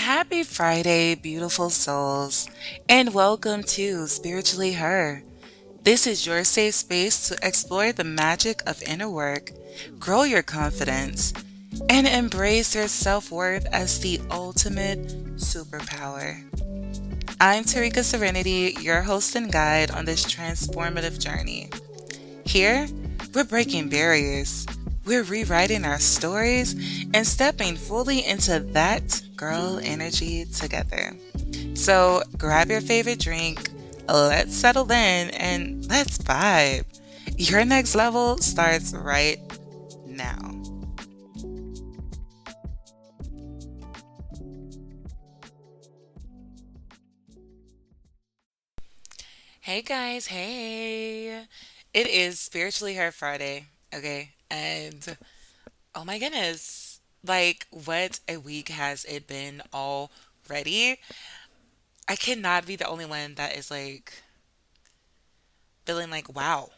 Happy Friday, beautiful souls, and welcome to Spiritually Her. This is your safe space to explore the magic of inner work, grow your confidence, and embrace your self worth as the ultimate superpower. I'm Terrika-Surrenity, your host and guide on this transformative journey. Here, we're breaking barriers, we're rewriting our stories, and stepping fully into that girl energy together. So grab your favorite drink, let's settle in, and let's vibe. Your next level starts right now. Hey guys, hey. It is Spiritually Her Friday, okay? And oh my goodness, like what a week has it been already? I cannot be the only one that is like feeling like, wow,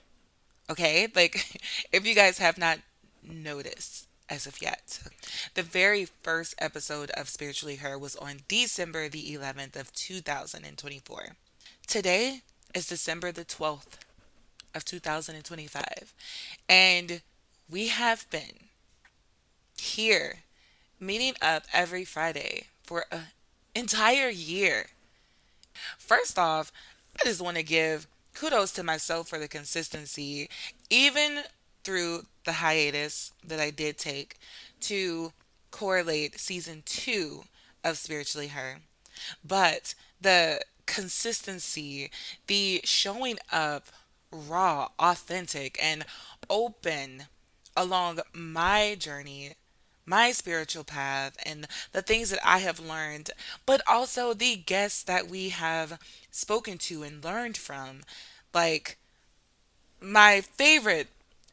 okay? Like, if you guys have not noticed as of yet, the very first episode of Spiritually Her was on December the 11th of 2024. Today is December the 12th of 2025. And we have been here meeting up every Friday for an entire year. First off, I just want to give kudos to myself for the consistency, even through the hiatus that I did take to correlate season two of Spiritually Her. But the consistency, the showing up raw, authentic, and open along my journey, my spiritual path, and the things that I have learned, but also the guests that we have spoken to and learned from. Like my favorite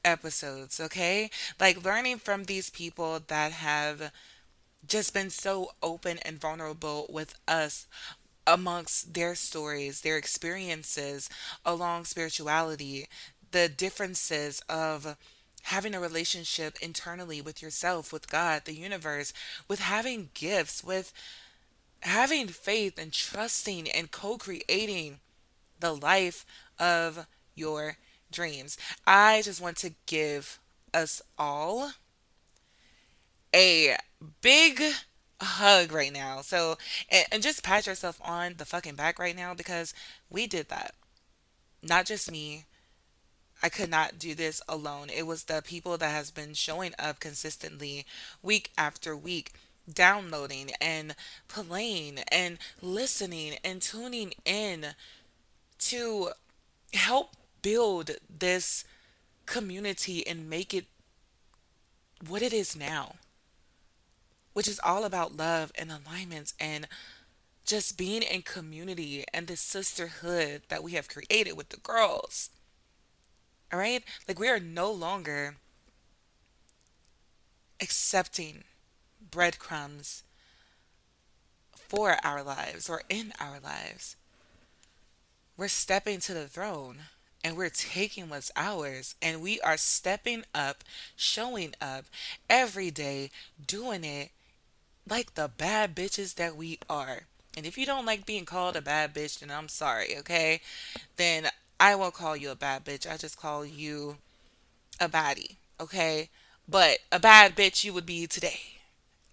episodes, okay? Like learning from these people that have just been so open and vulnerable with us amongst their stories, their experiences along spirituality, the differences of having a relationship internally with yourself, with God, the universe, with having gifts, with having faith and trusting and co creating the life of your dreams. I just want to give us all a big hug right now. So, and just pat yourself on the fucking back right now because we did that. Not just me. I could not do this alone. It was the people that has been showing up consistently week after week, downloading and playing and listening and tuning in to help build this community and make it what it is now, which is all about love and alignments and just being in community and the sisterhood that we have created with the girls. All right? Like we are no longer accepting breadcrumbs for our lives or in our lives. We're stepping to the throne and we're taking what's ours and we are stepping up, showing up every day, doing it like the bad bitches that we are. And if you don't like being called a bad bitch, then I'm sorry, okay? Then I won't call you a bad bitch. I just call you a baddie, okay? But a bad bitch you would be today.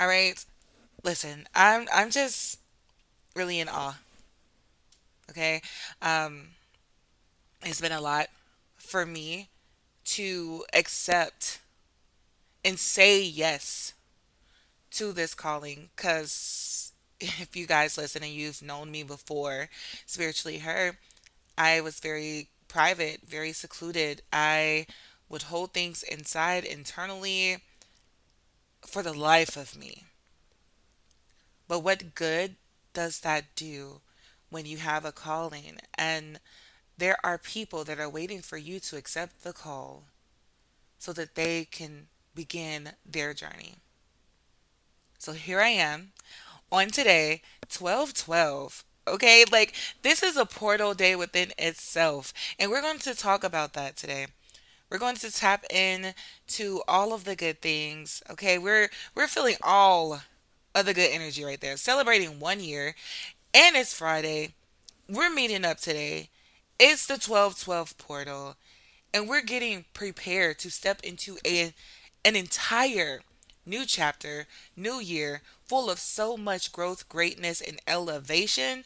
All right? Listen, I'm just really in awe, okay? Um it's been a lot for me to accept and say yes to this calling cuz if you guys listen and you've known me before, spiritually her, I was very private, very secluded. I would hold things inside internally for the life of me. But what good does that do when you have a calling and there are people that are waiting for you to accept the call so that they can begin their journey? So here I am on today, 12/12. Okay, like this is a portal day within itself, and we're going to talk about that today. We're going to tap in to all of the good things. Okay, we're feeling all of the good energy right there. Celebrating 1 year, and it's Friday. We're meeting up today. It's the 12/12 portal, and we're getting prepared to step into an entire new chapter, new year, full of so much growth, greatness, and elevation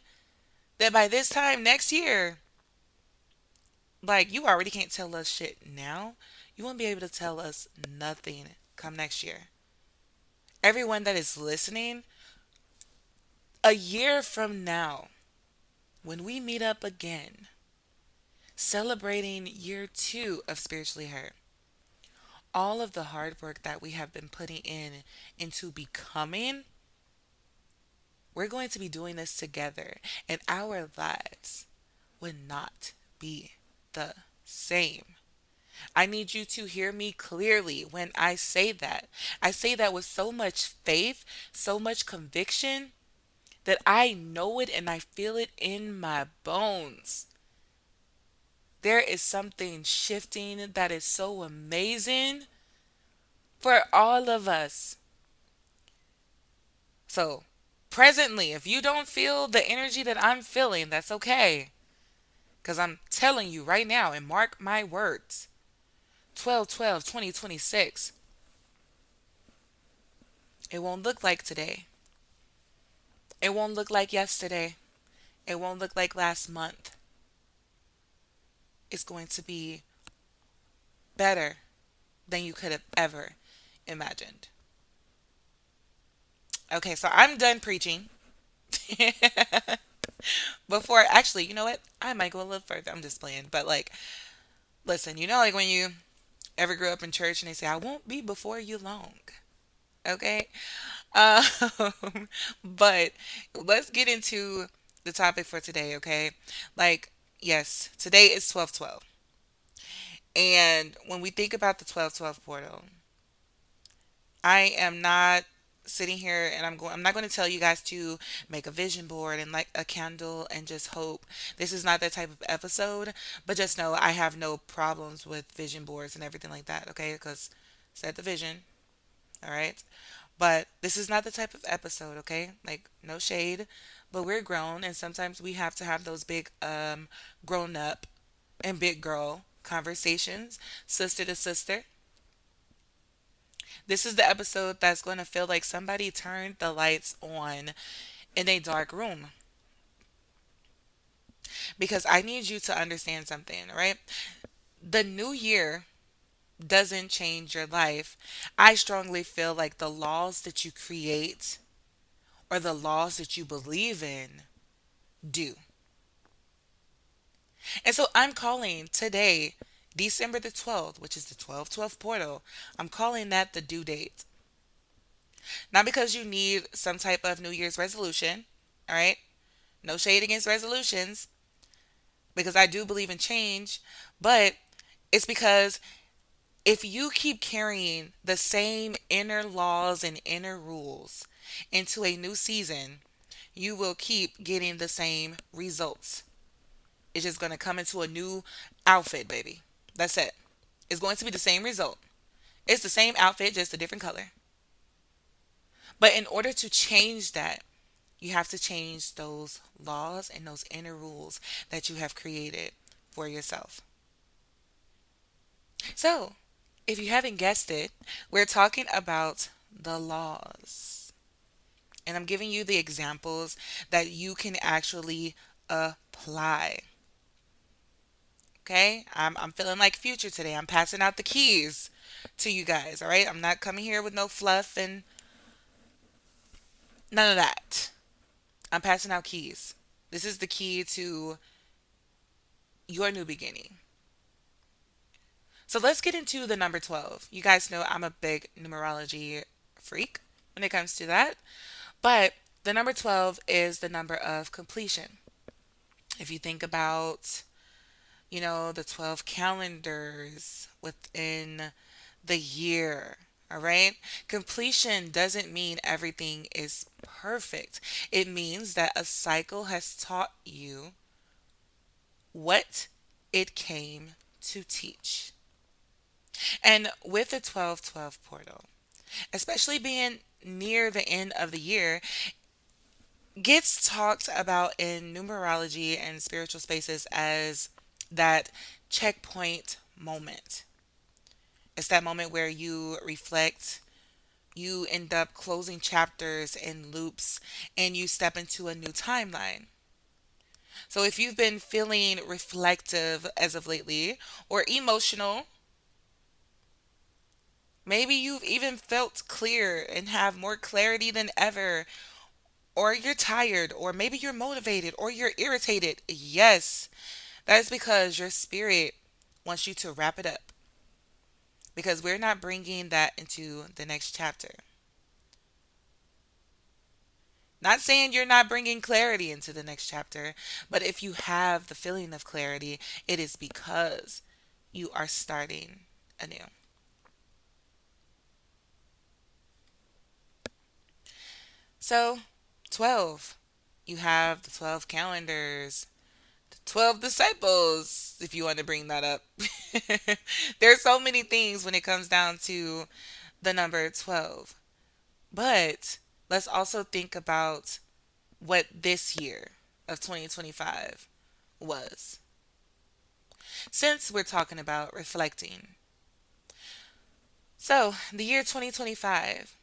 that by this time next year, like, you already can't tell us shit now. You won't be able to tell us nothing come next year. Everyone that is listening, a year from now, when we meet up again, celebrating year 2 of Spiritually Her, all of the hard work that we have been putting in into becoming, we're going to be doing this together, and our lives would not be the same. I need you to hear me clearly when I say that. I say that with so much faith, so much conviction, that I know it and I feel it in my bones. There is something shifting that is so amazing for all of us. So, presently, if you don't feel the energy that I'm feeling, that's okay. Because I'm telling you right now, and mark my words, 12/12/2026, it won't look like today. It won't look like yesterday. It won't look like last month. It's going to be better than you could have ever imagined. Okay, so I'm done preaching. Before, actually, you know what? I might go a little further. I'm just playing. But, like, listen, like when you ever grew up in church and they say, I won't be before you long. Okay? Um, but let's get into the topic for today, okay? Like, yes, today is 12/12. And when we think about the 12/12 portal, I am not sitting here and I'm not going to tell you guys to make a vision board and light a candle and just hope. This is not that type of episode, but just know I have no problems with vision boards and everything like that, okay? Because set the vision, all right? But this is not the type of episode, okay? Like, no shade, but we're grown and sometimes we have to have those big grown up and big girl conversations, sister to sister. This is the episode that's going to feel like somebody turned the lights on in a dark room. Because I need you to understand something, right? The new year doesn't change your life. I strongly feel like the laws that you create or the laws that you believe in do. And so I'm calling today, December the 12th, which is the 12/12 portal. I'm calling that the due date. Not because you need some type of New Year's resolution, all right? No shade against resolutions, because I do believe in change, but it's because if you keep carrying the same inner laws and inner rules into a new season, you will keep getting the same results. It's just going to come into a new outfit, baby. That's it. It's going to be the same result. It's the same outfit, just a different color. But in order to change that, you have to change those laws and those inner rules that you have created for yourself. So, if you haven't guessed it, we're talking about the laws. And I'm giving you the examples that you can actually apply. Okay? I'm feeling like future today. I'm passing out the keys to you guys, all right? I'm not coming here with no fluff and none of that. I'm passing out keys. This is the key to your new beginning. So let's get into the number 12. You guys know I'm a big numerology freak when it comes to that. But the number 12 is the number of completion. If you think about, the 12 calendars within the year, all right? Completion doesn't mean everything is perfect. It means that a cycle has taught you what it came to teach. And with the 12/12 portal, especially being near the end of the year gets talked about in numerology and spiritual spaces as that checkpoint moment. It's that moment where you reflect, you end up closing chapters and loops, and you step into a new timeline. So if you've been feeling reflective as of lately or emotional, maybe you've even felt clear and have more clarity than ever, or you're tired, or maybe you're motivated, or you're irritated. Yes, that is because your spirit wants you to wrap it up because we're not bringing that into the next chapter. Not saying you're not bringing clarity into the next chapter, but if you have the feeling of clarity, it is because you are starting anew. So, 12. You have the 12 calendars, the 12 disciples, if you want to bring that up. There's so many things when it comes down to the number 12. But let's also think about what this year of 2025 was. Since we're talking about reflecting. So, the year 2025,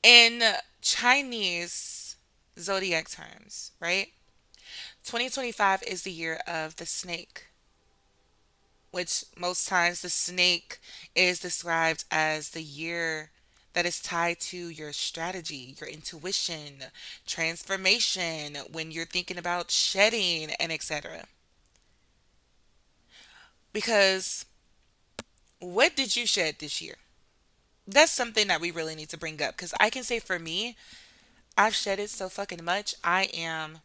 in Chinese zodiac terms, right? 2025 is the year of the snake, which most times the snake is described as the year that is tied to your strategy, your intuition, transformation, when you're thinking about shedding and etc. Because what did you shed this year? That's something that we really need to bring up because I can say for me, I've shedded so fucking much. I am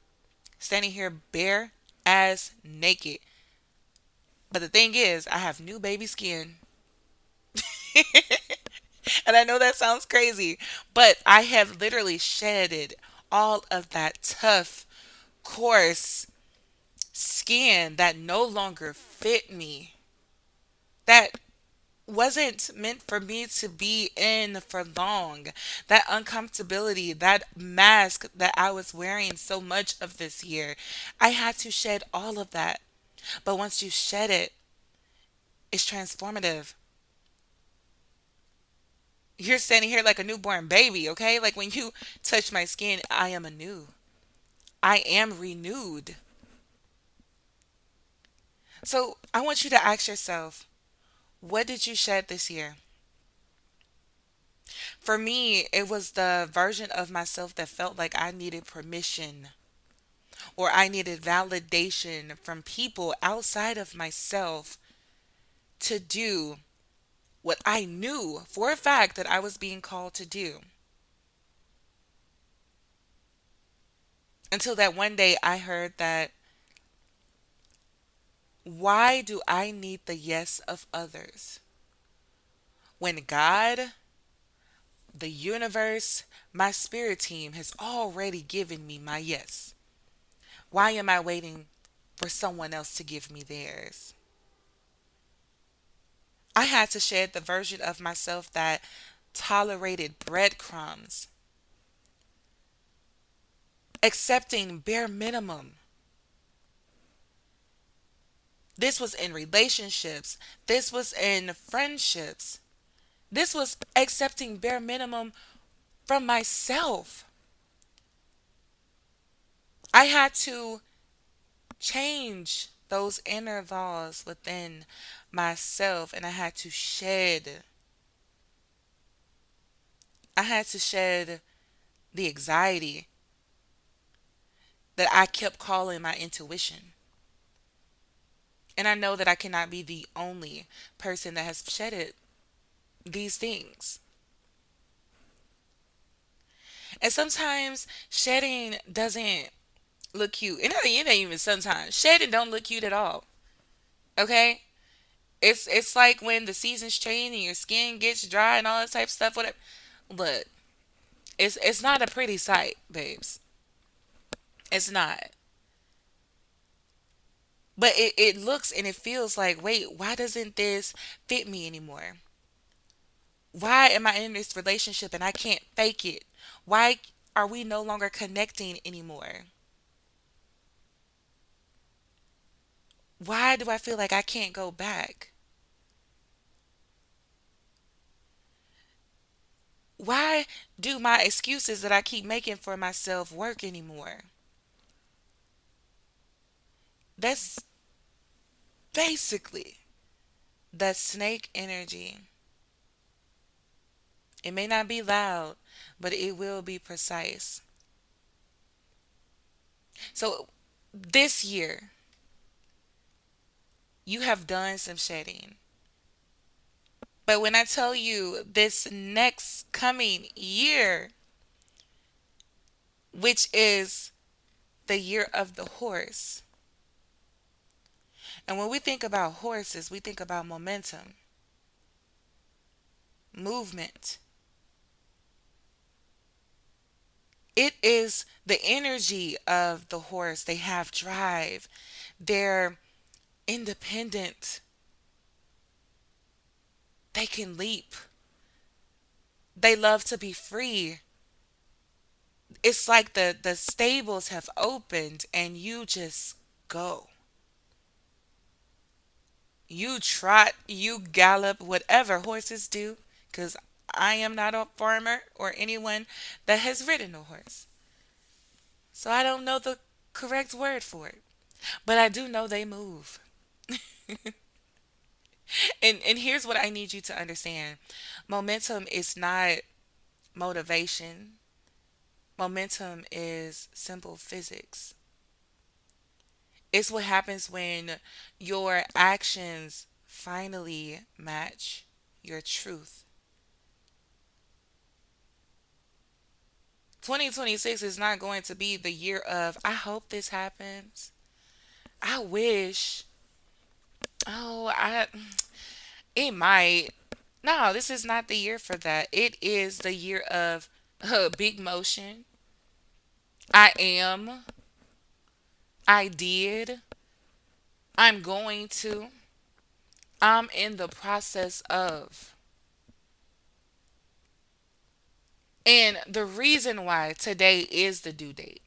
standing here bare as naked. But the thing is, I have new baby skin. And I know that sounds crazy, but I have literally shedded all of that tough, coarse skin that no longer fit me. That wasn't meant for me to be in for long. That uncomfortability, that mask that I was wearing so much of this year, I had to shed all of that. But once you shed it, it's transformative. You're standing here like a newborn baby, okay? Like when you touch my skin, I am anew. I am renewed. So I want you to ask yourself, what did you shed this year? For me, it was the version of myself that felt like I needed permission or I needed validation from people outside of myself to do what I knew for a fact that I was being called to do. Until that one day I heard that, why do I need the yes of others when God, the universe, my spirit team has already given me my yes? Why am I waiting for someone else to give me theirs? I had to shed the version of myself that tolerated breadcrumbs, accepting bare minimum. This was in relationships, this was in friendships, this was accepting bare minimum from myself. I had to change those inner laws within myself and I had to shed the anxiety that I kept calling my intuition. And I know that I cannot be the only person that has shedded these things. And sometimes shedding doesn't look cute. It ain't even sometimes. Shedding don't look cute at all. Okay? It's like when the seasons change and your skin gets dry and all that type of stuff. Whatever. Look, it's not a pretty sight, babes. It's not. But it looks and it feels like, wait, why doesn't this fit me anymore? Why am I in this relationship and I can't fake it? Why are we no longer connecting anymore? Why do I feel like I can't go back? Why do my excuses that I keep making for myself work anymore? That's basically the snake energy. It may not be loud, but it will be precise. So this year, you have done some shedding. But when I tell you this next coming year, which is the year of the horse, and when we think about horses, we think about momentum, movement. It is the energy of the horse. They have drive, they're independent, they can leap, they love to be free. It's like the stables have opened and you just go. You trot, you gallop, whatever horses do, because I am not a farmer or anyone that has ridden a horse. So I don't know the correct word for it. But I do know they move. And here's what I need you to understand. Momentum is not motivation. Momentum is simple physics. It's what happens when your actions finally match your truth. 2026 is not going to be the year of, I hope this happens. I wish. Oh, it might. No, this is not the year for that. It is the year of big motion. I am. I did. I'm going to. I'm in the process of. And the reason why today is the due date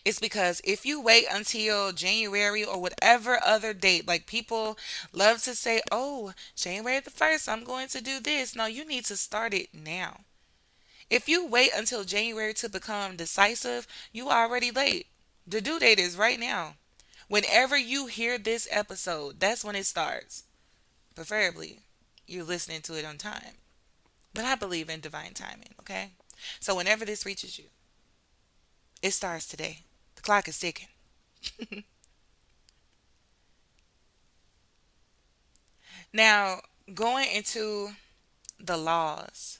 is because if you wait until January or whatever other date, like people love to say, oh, January the 1st, I'm going to do this. No, you need to start it now. If you wait until January to become decisive, you are already late. The due date is right now. Whenever you hear this episode, that's when it starts. Preferably, you're listening to it on time. But I believe in divine timing, okay? So whenever this reaches you, it starts today. The clock is ticking. Now, going into the laws,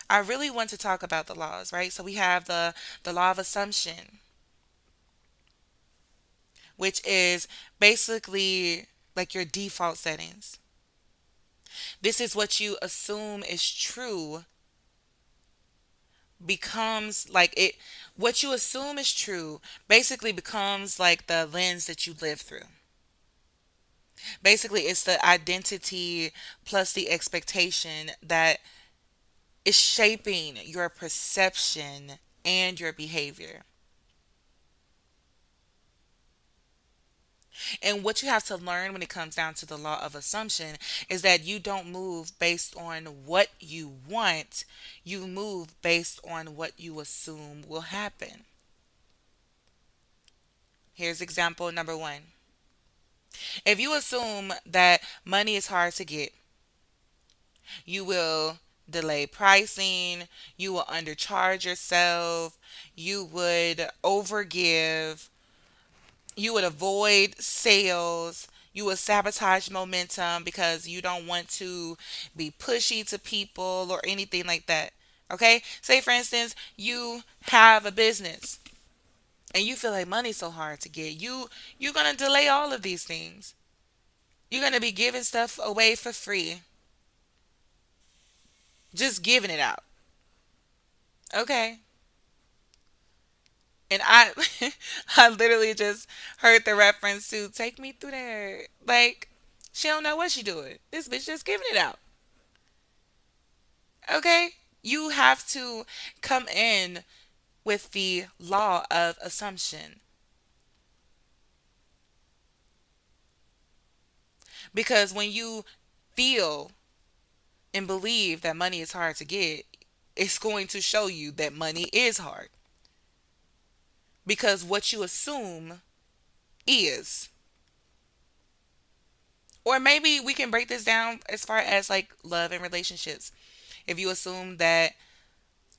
I really want to talk about the laws, right? So we have the law of assumption, which is basically like your default settings. This is what you assume is true becomes like it what you assume is true basically becomes like the lens that you live through. Basically, it's the identity plus the expectation that is shaping your perception and your behavior. And what you have to learn when it comes down to the law of assumption is that you don't move based on what you want, you move based on what you assume will happen. Here's example number one. If you assume that money is hard to get, you will delay pricing, you will undercharge yourself, you would overgive, you would avoid sales, you would sabotage momentum because you don't want to be pushy to people or anything like that. Okay? Say for instance, you have a business and you feel like money's so hard to get. You're going to delay all of these things. You're going to be giving stuff away for free. Just giving it out. Okay? And I I literally just heard the reference to take me through there. Like, she don't know what she doing. This bitch just giving it out. Okay? You have to come in with the law of assumption. Because when you feel and believe that money is hard to get, it's going to show you that money is hard. Because what you assume is. Or maybe we can break this down as far as like love and relationships. If you assume that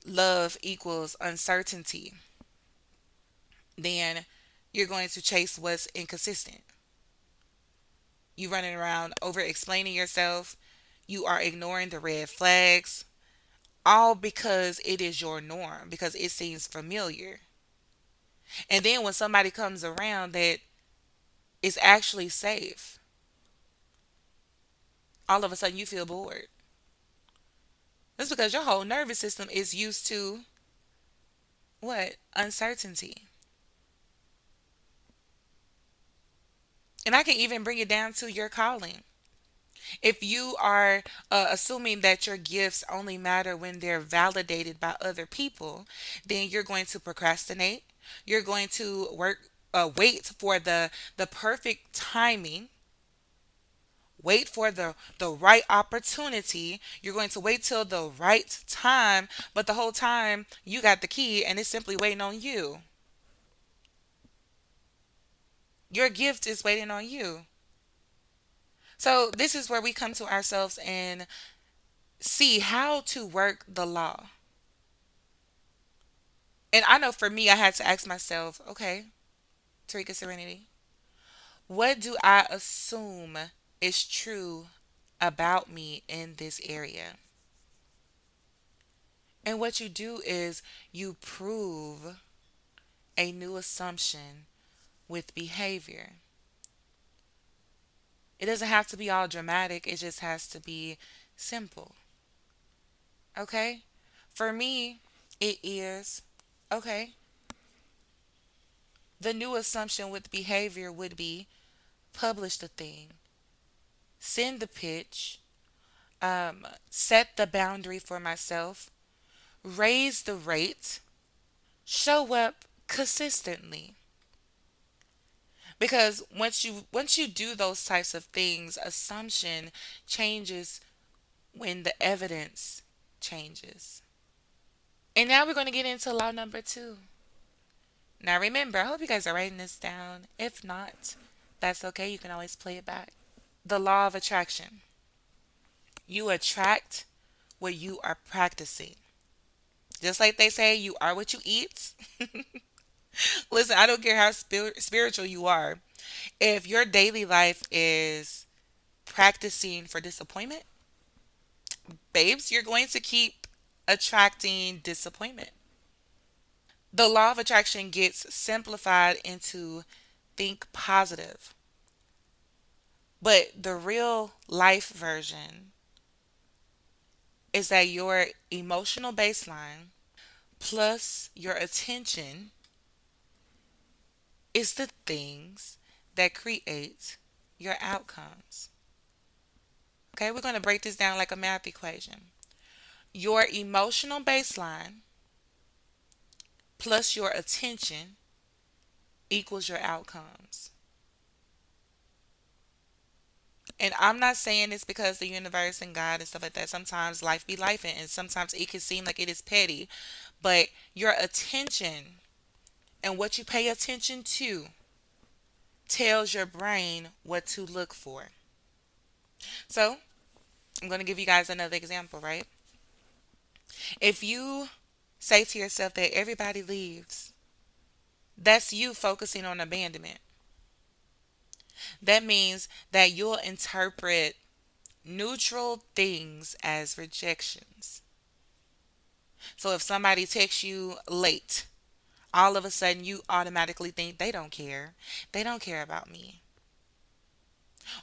love equals uncertainty, then you're going to chase what's inconsistent. You running around over explaining yourself. You are ignoring the red flags, all because it is your norm, because it seems familiar. And then when somebody comes around that is actually safe, all of a sudden you feel bored. That's because your whole nervous system is used to what? Uncertainty. And I can even bring it down to your calling. If you are assuming that your gifts only matter when they're validated by other people, then you're going to procrastinate. You're going to wait for the perfect timing. Wait for the right opportunity. You're going to wait till the right time, but the whole time you got the key and it's simply waiting on you. Your gift is waiting on you. So this is where we come to ourselves and see how to work the law. And I know for me, I had to ask myself, okay, Terrika-Surrenity, what do I assume is true about me in this area? And what you do is you prove a new assumption with behavior. It doesn't have to be all dramatic, it just has to be simple. Okay? For me, it is okay. The new assumption with behavior would be publish the thing, send the pitch, set the boundary for myself, raise the rate, show up consistently. Because once you do those types of things, assumption changes when the evidence changes. And now we're going to get into law number 2. Now remember, I hope you guys are writing this down. If not, that's okay. You can always play it back. The law of attraction. You attract what you are practicing. Just like they say, you are what you eat. Listen, I don't care how spiritual you are. If your daily life is practicing for disappointment, babes, you're going to keep attracting disappointment. The law of attraction gets simplified into think positive. But the real life version is that your emotional baseline plus your attention is the things that create your outcomes. Okay, we're going to break this down like a math equation. Your emotional baseline plus your attention equals your outcomes. And I'm not saying this because the universe and God and stuff like that. Sometimes life be life and sometimes it can seem like it is petty. But your attention and what you pay attention to tells your brain what to look for. So I'm going to give you guys another example, right? If you say to yourself that everybody leaves, that's you focusing on abandonment. That means that you'll interpret neutral things as rejections. So if somebody texts you late, all of a sudden you automatically think they don't care. They don't care about me.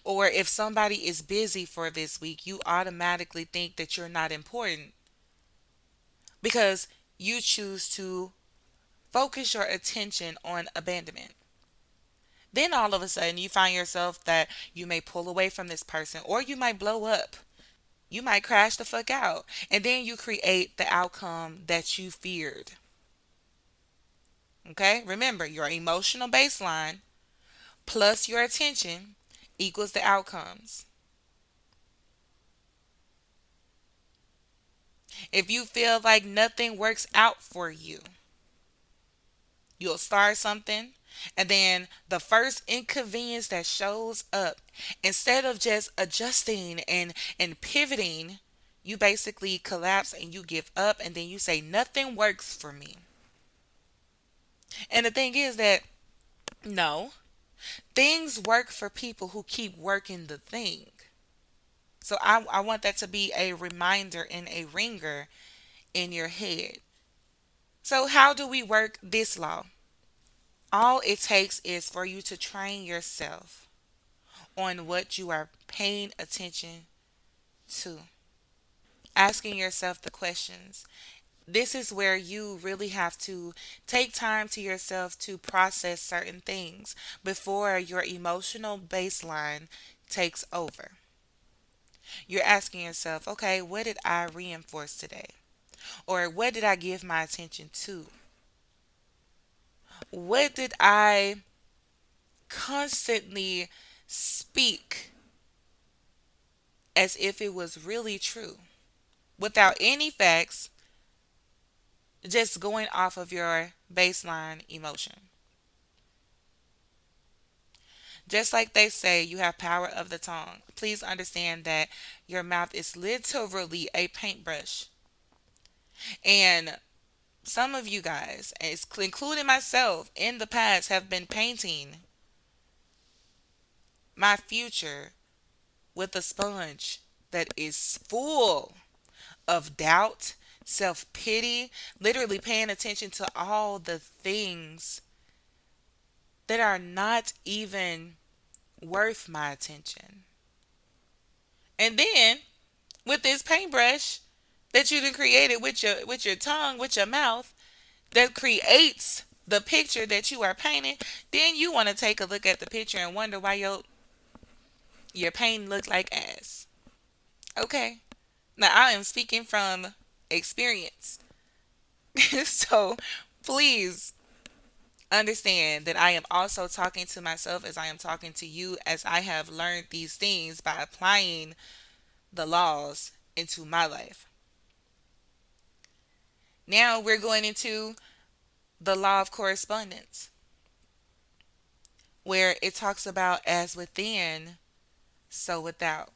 Or if somebody is busy for this week, you automatically think that you're not important because you choose to focus your attention on abandonment. Then all of a sudden you find yourself that you may pull away from this person or you might blow up. You might crash the fuck out. And then you create the outcome that you feared. Okay? Remember, your emotional baseline plus your attention equals the outcomes. If you feel like nothing works out for you, you'll start something, and then the first inconvenience that shows up, instead of just adjusting and pivoting, you basically collapse and you give up, and then you say nothing works for me. And the thing is that no, things work for people who keep working the thing. So I want that to be a reminder and a ringer in your head. So how do we work this law? All it takes is for you to train yourself on what you are paying attention to. Asking yourself the questions. This is where you really have to take time to yourself to process certain things before your emotional baseline takes over. You're asking yourself, okay, what did I reinforce today? Or what did I give my attention to? What did I constantly speak as if it was really true without any facts, just going off of your baseline emotion? Just like they say, you have power of the tongue. Please understand that your mouth is literally a paintbrush. And some of you guys, including myself, in the past have been painting my future with a sponge that is full of doubt, self pity, literally paying attention to all the things that are not even worth my attention. And then with this paintbrush that you done created with your tongue, with your mouth, that creates the picture that you are painting, then you want to take a look at the picture and wonder why your painting look like ass. Okay. Now I am speaking from experience. So please understand that I am also talking to myself as I am talking to you, as I have learned these things by applying the laws into my life. Now we're going into the law of correspondence, where it talks about as within, so without.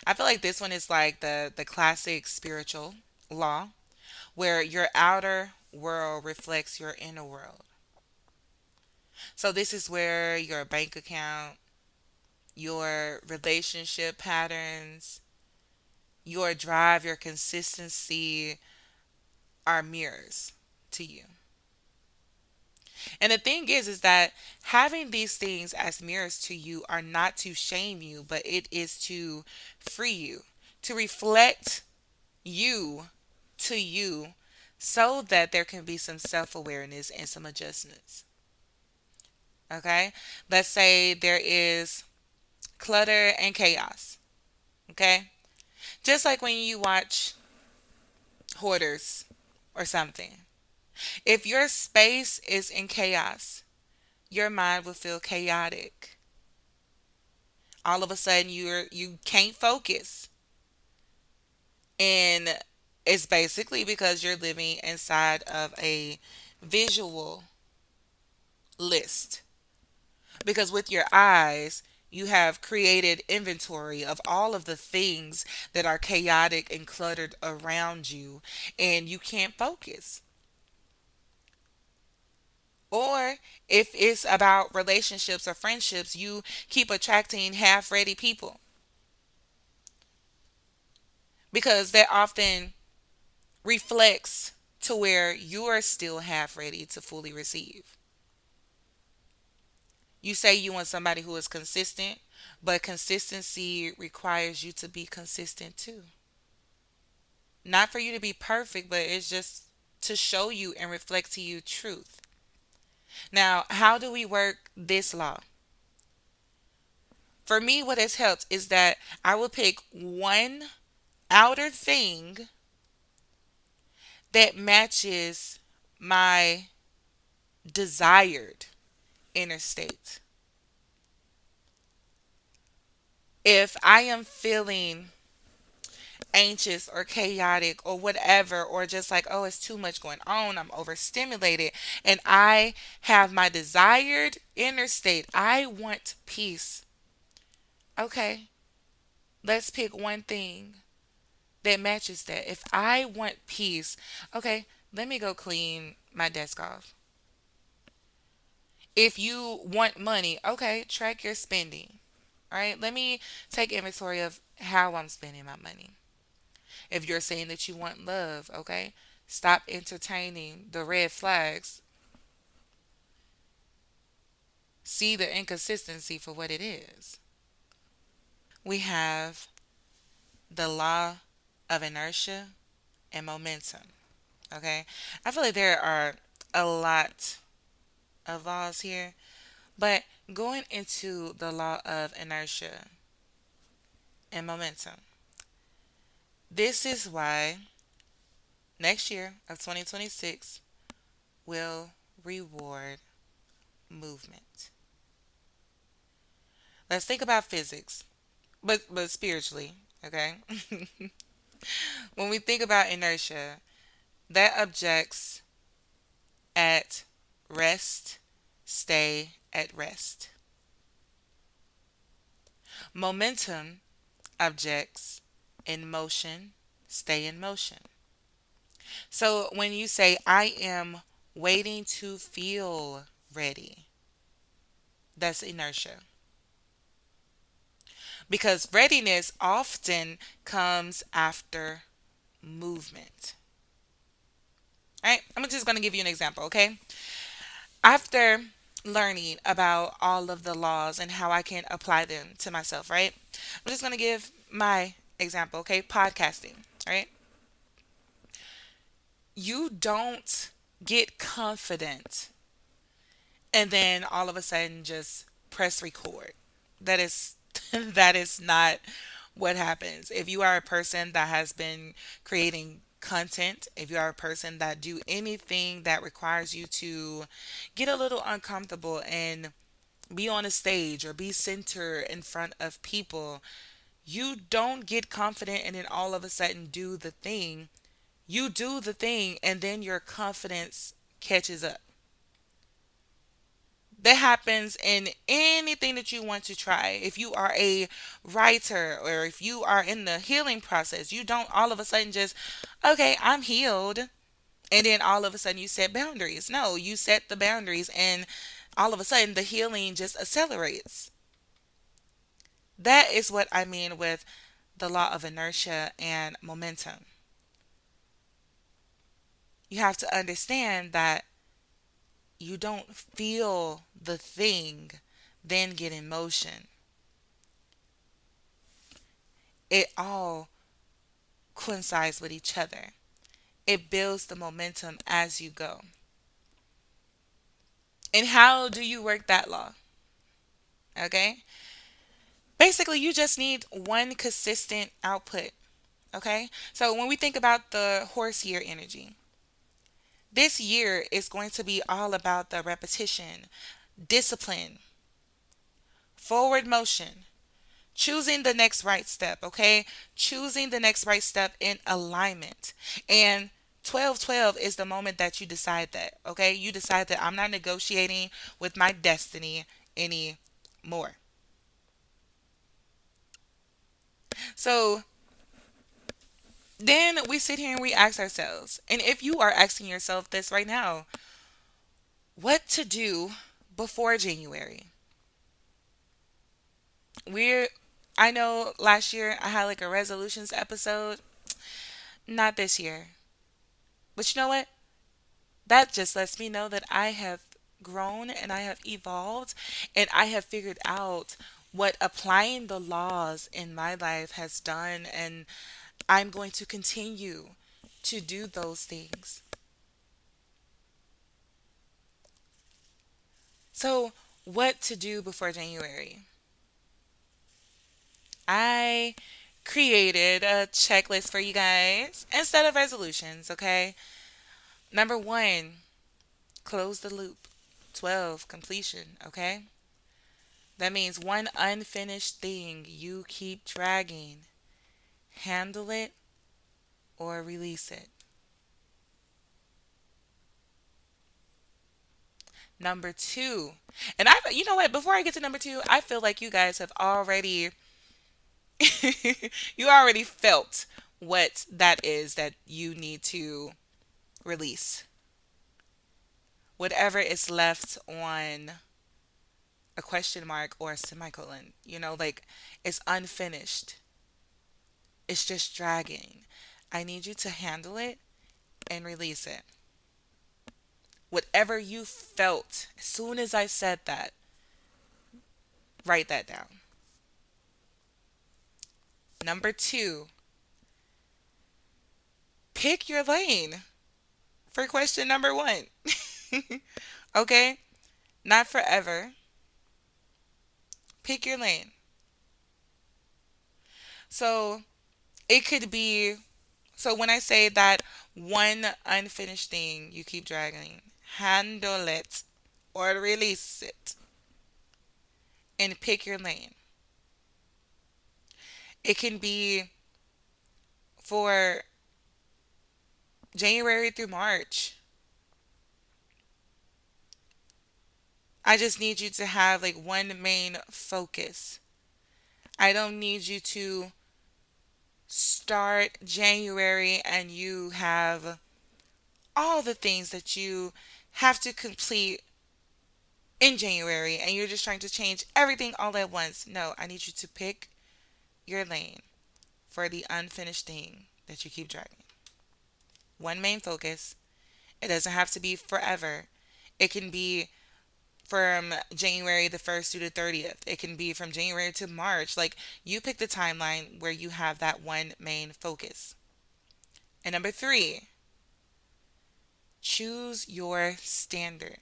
I feel like this one is like the classic spiritual law, where your outer world reflects your inner world. So this is where your bank account, your relationship patterns, your drive, your consistency are mirrors to you. And the thing is that having these things as mirrors to you are not to shame you, but it is to free you, to reflect you to you, so that there can be some self awareness and some adjustments. Okay? Let's say there is clutter and chaos. Okay? Just like when you watch Hoarders or something. If your space is in chaos, your mind will feel chaotic. All of a sudden you can't focus. And it's basically because you're living inside of a visual list. Because with your eyes, you have created inventory of all of the things that are chaotic and cluttered around you, and you can't focus. Or if it's about relationships or friendships, you keep attracting half ready people because that often reflects to where you are still half ready to fully receive. You say you want somebody who is consistent, but consistency requires you to be consistent too. Not for you to be perfect, but it's just to show you and reflect to you truth. Now, how do we work this law? For me, what has helped is that I will pick one outer thing that matches my desired inner state. If I am feeling anxious or chaotic or whatever, or just like, oh, it's too much going on, I'm overstimulated, and I have my desired inner state, I want peace. Okay, let's pick one thing that matches that. If I want peace, okay, let me go clean my desk off. If you want money, okay, track your spending. All right, let me take inventory of how I'm spending my money. If you're saying that you want love, okay, stop entertaining the red flags. See the inconsistency for what it is. We have the law of inertia and momentum. Okay, I feel like there are a lot of laws here, but going into the law of inertia and momentum, this is why next year of 2026 will reward movement. Let's think about physics, but spiritually, okay? When we think about inertia, that objects at rest stay at rest. Momentum objects in motion stay in motion. So when you say I am waiting to feel ready, that's inertia. Because readiness often comes after movement. All right, I'm just going to give you an example, okay? After learning about all of the laws and how I can apply them to myself, right? I'm just going to give my example, okay? Podcasting, right? You don't get confident and then all of a sudden just press record. That is that is not what happens. If you are a person that has been creating content, if you are a person that do anything that requires you to get a little uncomfortable and be on a stage or be center in front of people, you don't get confident and then all of a sudden do the thing. You do the thing and then your confidence catches up. That happens in anything that you want to try. If you are a writer or if you are in the healing process, you don't all of a sudden just, okay, I'm healed. And then all of a sudden you set boundaries. No, you set the boundaries and all of a sudden the healing just accelerates. That is what I mean with the law of inertia and momentum. You have to understand that you don't feel the thing, then get in motion. It all coincides with each other. It builds the momentum as you go. And how do you work that law? Okay? Basically, you just need one consistent output. Okay? So when we think about the horse year energy, this year is going to be all about the repetition, discipline, forward motion, choosing the next right step, okay? Choosing the next right step in alignment. And 12/12 is the moment that you decide that, okay? You decide that I'm not negotiating with my destiny anymore. So then we sit here and we ask ourselves, and if you are asking yourself this right now, what to do before January? We're I know last year I had like a resolutions episode. Not this year. But you know what? That just lets me know that I have grown and I have evolved and I have figured out what applying the laws in my life has done, and I'm going to continue to do those things. So, what to do before January? I created a checklist for you guys instead of resolutions, okay? Number one, close the loop. 12, completion, okay? That means one unfinished thing you keep dragging. Handle it or release it. Number two, and you know what? Before I get to number two, I feel like you guys have already, you already felt what that is that you need to release. Whatever is left on a question mark or a semicolon, like it's unfinished. It's just dragging. I need you to handle it and release it. Whatever you felt as soon as I said that, write that down. Number two, pick your lane for question number one. Okay? Not forever. Pick your lane. So it could be, so when I say that one unfinished thing you keep dragging, handle it or release it and pick your lane. It can be for January through March. I just need you to have like one main focus. I don't need you to start January and you have all the things that you have to complete in January and you're just trying to change everything all at once. No, I need you to pick your lane for the unfinished thing that you keep dragging. One main focus. It doesn't have to be forever. It can be from January the 1st to the 30th. It can be from January to March. Like you pick the timeline where you have that one main focus. And number three, choose your standard.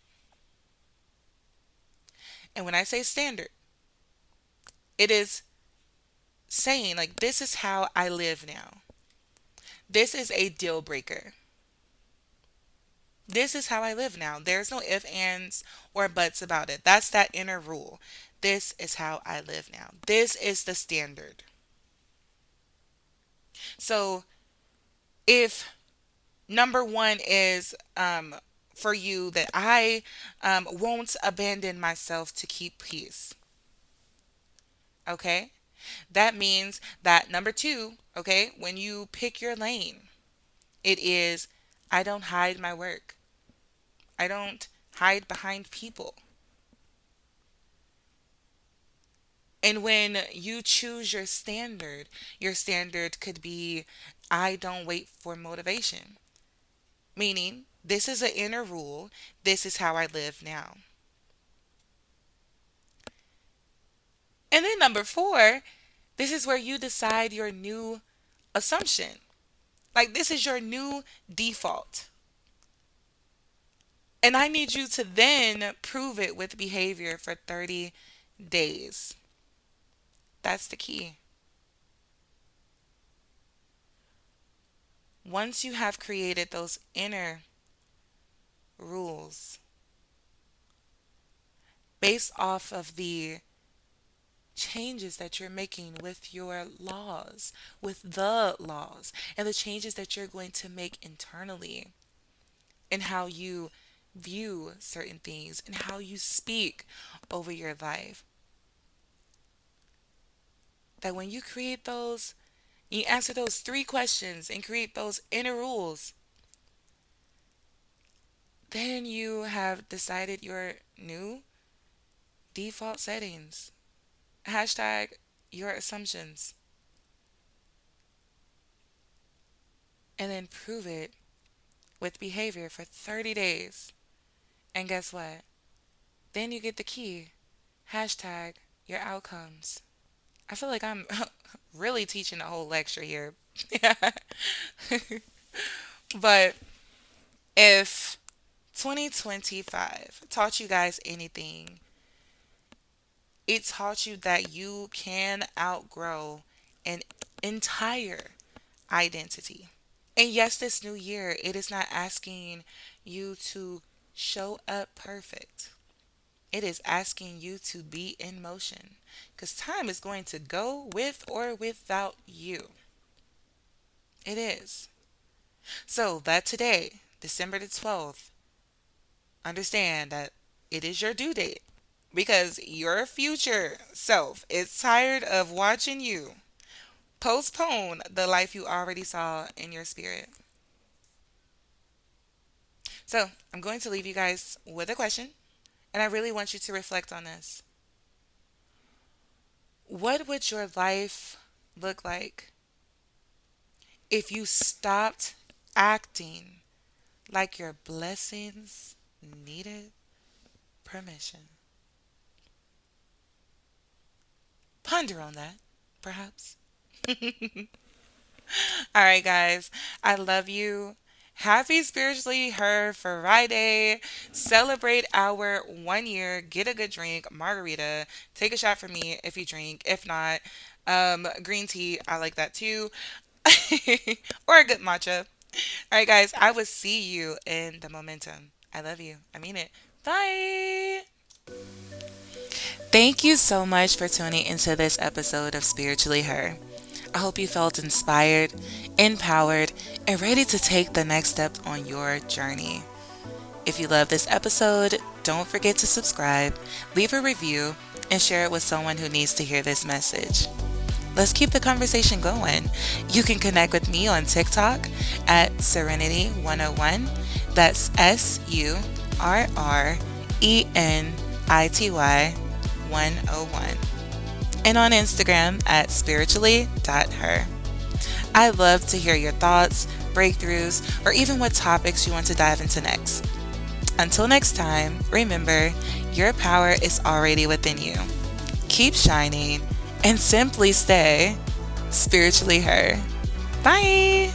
And when I say standard, it is saying, like, this is how I live now. This is a deal breaker. This is how I live now. There's no ifs, ands, or buts about it. That's that inner rule. This is how I live now. This is the standard. So if number one is for you that I won't abandon myself to keep peace, okay? That means that number two, okay, when you pick your lane, it is I don't hide my work. I don't hide behind people. And when you choose your standard could be I don't wait for motivation. Meaning, this is an inner rule. This is how I live now. And then number four, this is where you decide your new assumption. Like, this is your new default. And I need you to then prove it with behavior for 30 days. That's the key. Once you have created those inner rules based off of the changes that you're making with your laws, with the laws, and the changes that you're going to make internally in how you view certain things and how you speak over your life. That when you create those, you answer those three questions and create those inner rules, then you have decided your new default settings. Hashtag your assumptions. And then prove it with behavior for 30 days. And guess what? Then you get the key. Hashtag your outcomes. I feel like I'm really teaching a whole lecture here. But if 2025 taught you guys anything, It taught you that you can outgrow an entire identity. And yes, this new year, it is not asking you to show up perfect. It is asking you to be in motion because time is going to go with or without you. It is. So that today, December the 12th, understand that it is your due date because your future self is tired of watching you postpone the life you already saw in your spirit. So I'm going to leave you guys with a question, and I really want you to reflect on this. What would your life look like if you stopped acting like your blessings needed permission? Ponder on that, perhaps. All right, guys. I love you. Happy Spiritually Her Friday. Celebrate our 1 year. Get a good drink, margarita. Take a shot for me if you drink. If not, green tea. I like that too. Or a good matcha. All right, guys. I will see you in the momentum. I love you. I mean it. Bye. Thank you so much for tuning into this episode of Spiritually Her. I hope you felt inspired, empowered, and ready to take the next step on your journey. If you love this episode, don't forget to subscribe, leave a review, and share it with someone who needs to hear this message. Let's keep the conversation going. You can connect with me on TikTok at Serenity 101. That's SURRENITY 101. And on Instagram at spiritually.her. I love to hear your thoughts, breakthroughs, or even what topics you want to dive into next. Until next time, remember, your power is already within you. Keep shining and simply stay spiritually her. Bye!